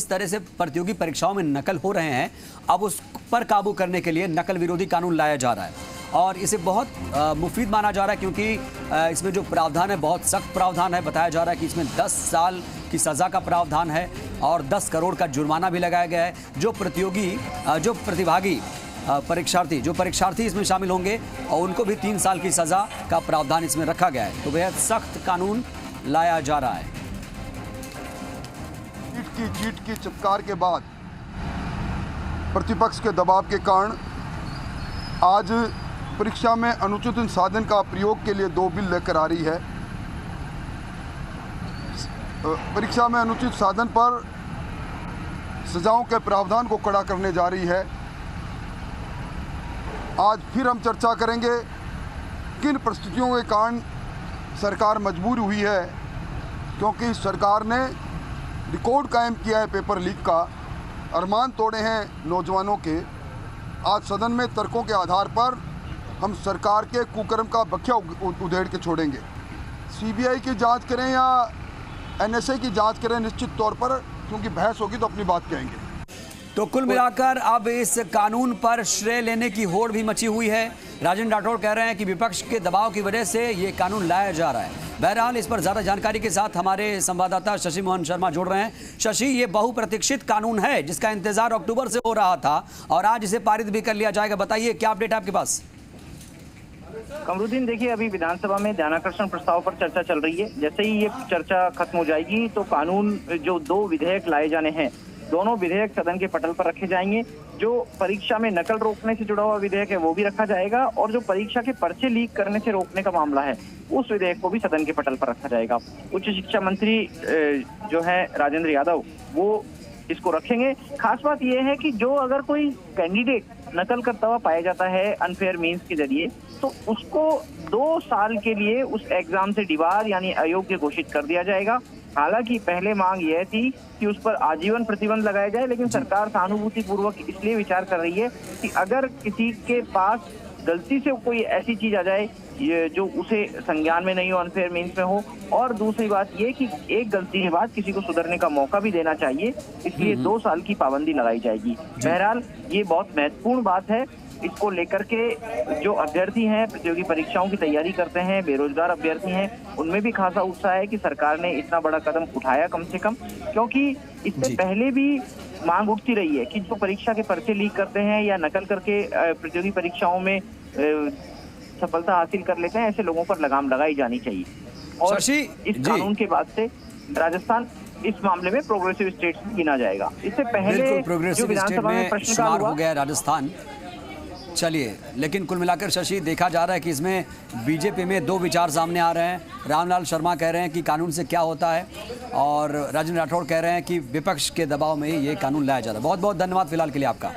इस तरह से प्रतियोगी परीक्षाओं में नकल हो रहे हैं, अब उस पर काबू करने के लिए नकल विरोधी कानून लाया जा रहा है और इसे बहुत मुफीद माना जा रहा है क्योंकि इसमें जो प्रावधान है बहुत सख्त प्रावधान है। बताया जा रहा है कि इसमें 10 साल की सज़ा का प्रावधान है और 10 करोड़ का जुर्माना भी लगाया गया है। जो प्रतिभागी परीक्षार्थी इसमें शामिल होंगे और उनको भी 3 साल की सज़ा का प्रावधान इसमें रखा गया है। तो बेहद सख्त कानून लाया जा रहा है। जीत की चित्कार के बाद प्रतिपक्ष के दबाव के कारण आज परीक्षा में अनुचित साधन का प्रयोग के लिए 2 बिल लेकर आ रही है। परीक्षा में अनुचित साधन पर सजाओं के प्रावधान को कड़ा करने जा रही है। आज फिर हम चर्चा करेंगे किन परिस्थितियों के कारण सरकार मजबूर हुई है, क्योंकि सरकार ने रिकॉर्ड कायम किया है पेपर लीक का, अरमान तोड़े हैं नौजवानों के। आज सदन में तर्कों के आधार पर हम सरकार के कुकर्म का बखिया उधेड़ के छोड़ेंगे। सीबीआई की जांच करें या एनएसए की जांच करें, निश्चित तौर पर क्योंकि बहस होगी तो अपनी बात कहेंगे। तो कुल मिलाकर अब इस कानून पर श्रेय लेने की होड़ भी मची हुई है। राजेंद्र राठौड़ कह रहे हैं कि विपक्ष के दबाव की वजह से ये कानून लाया जा रहा है। बहरहाल इस पर ज्यादा जानकारी के साथ हमारे संवाददाता शशि मोहन शर्मा जुड़ रहे हैं। शशि, ये बहुप्रतीक्षित कानून है जिसका इंतजार अक्टूबर से हो रहा था और आज इसे पारित भी कर लिया जाएगा। बताइए क्या अपडेट है आपके पास? कमरुद्दीन, देखिए अभी विधानसभा में ध्यानाकर्षण प्रस्ताव पर चर्चा चल रही है। जैसे ही ये चर्चा खत्म हो जाएगी तो कानून जो 2 विधेयक लाए जाने हैं, दोनों विधेयक सदन के पटल पर रखे जाएंगे। जो परीक्षा में नकल रोकने से जुड़ा हुआ विधेयक है वो भी रखा जाएगा और जो परीक्षा के पर्चे लीक करने से रोकने का मामला है उस विधेयक को भी सदन के पटल पर रखा जाएगा। उच्च शिक्षा मंत्री जो है राजेंद्र यादव, वो इसको रखेंगे। खास बात यह है कि जो अगर कोई कैंडिडेट नकल करता हुआ पाया जाता है अनफेयर मीन्स के जरिए, तो उसको 2 साल के लिए उस एग्जाम से डिबार यानी अयोग्य घोषित कर दिया जाएगा। हालांकि पहले मांग यह थी कि उस पर आजीवन प्रतिबंध लगाया जाए, लेकिन सरकार सहानुभूति पूर्वक इसलिए विचार कर रही है कि अगर किसी के पास गलती से कोई ऐसी चीज आ जाए जो उसे संज्ञान में नहीं हो, अनफेयर मीन्स में हो, और दूसरी बात ये कि एक गलती के बाद किसी को सुधरने का मौका भी देना चाहिए, इसलिए 2 साल की पाबंदी लगाई जाएगी। बहरहाल ये बहुत महत्वपूर्ण बात है। इसको लेकर के जो अभ्यर्थी हैं, प्रतियोगी परीक्षाओं की तैयारी करते हैं, बेरोजगार अभ्यर्थी हैं, उनमें भी खासा उत्साह है कि सरकार ने इतना बड़ा कदम उठाया कम से कम, क्योंकि इससे पहले भी मांग उठती रही है कि जो परीक्षा के पर्चे लीक करते हैं या नकल करके प्रतियोगी परीक्षाओं में सफलता हासिल कर लेते हैं, ऐसे लोगों पर लगाम लगाई जानी चाहिए। और इस कानून के बाद से राजस्थान इस मामले में प्रोग्रेसिव स्टेट गिना जाएगा। इससे पहले जो विधानसभा में प्रश्नकाल हो गया राजस्थान। चलिए, लेकिन कुल मिलाकर शशि देखा जा रहा है कि इसमें बीजेपी में 2 विचार सामने आ रहे हैं। रामलाल शर्मा कह रहे हैं कि कानून से क्या होता है और राजेंद्र राठौड़ कह रहे हैं कि विपक्ष के दबाव में ही ये कानून लाया जा रहा है। बहुत बहुत धन्यवाद फिलहाल के लिए आपका।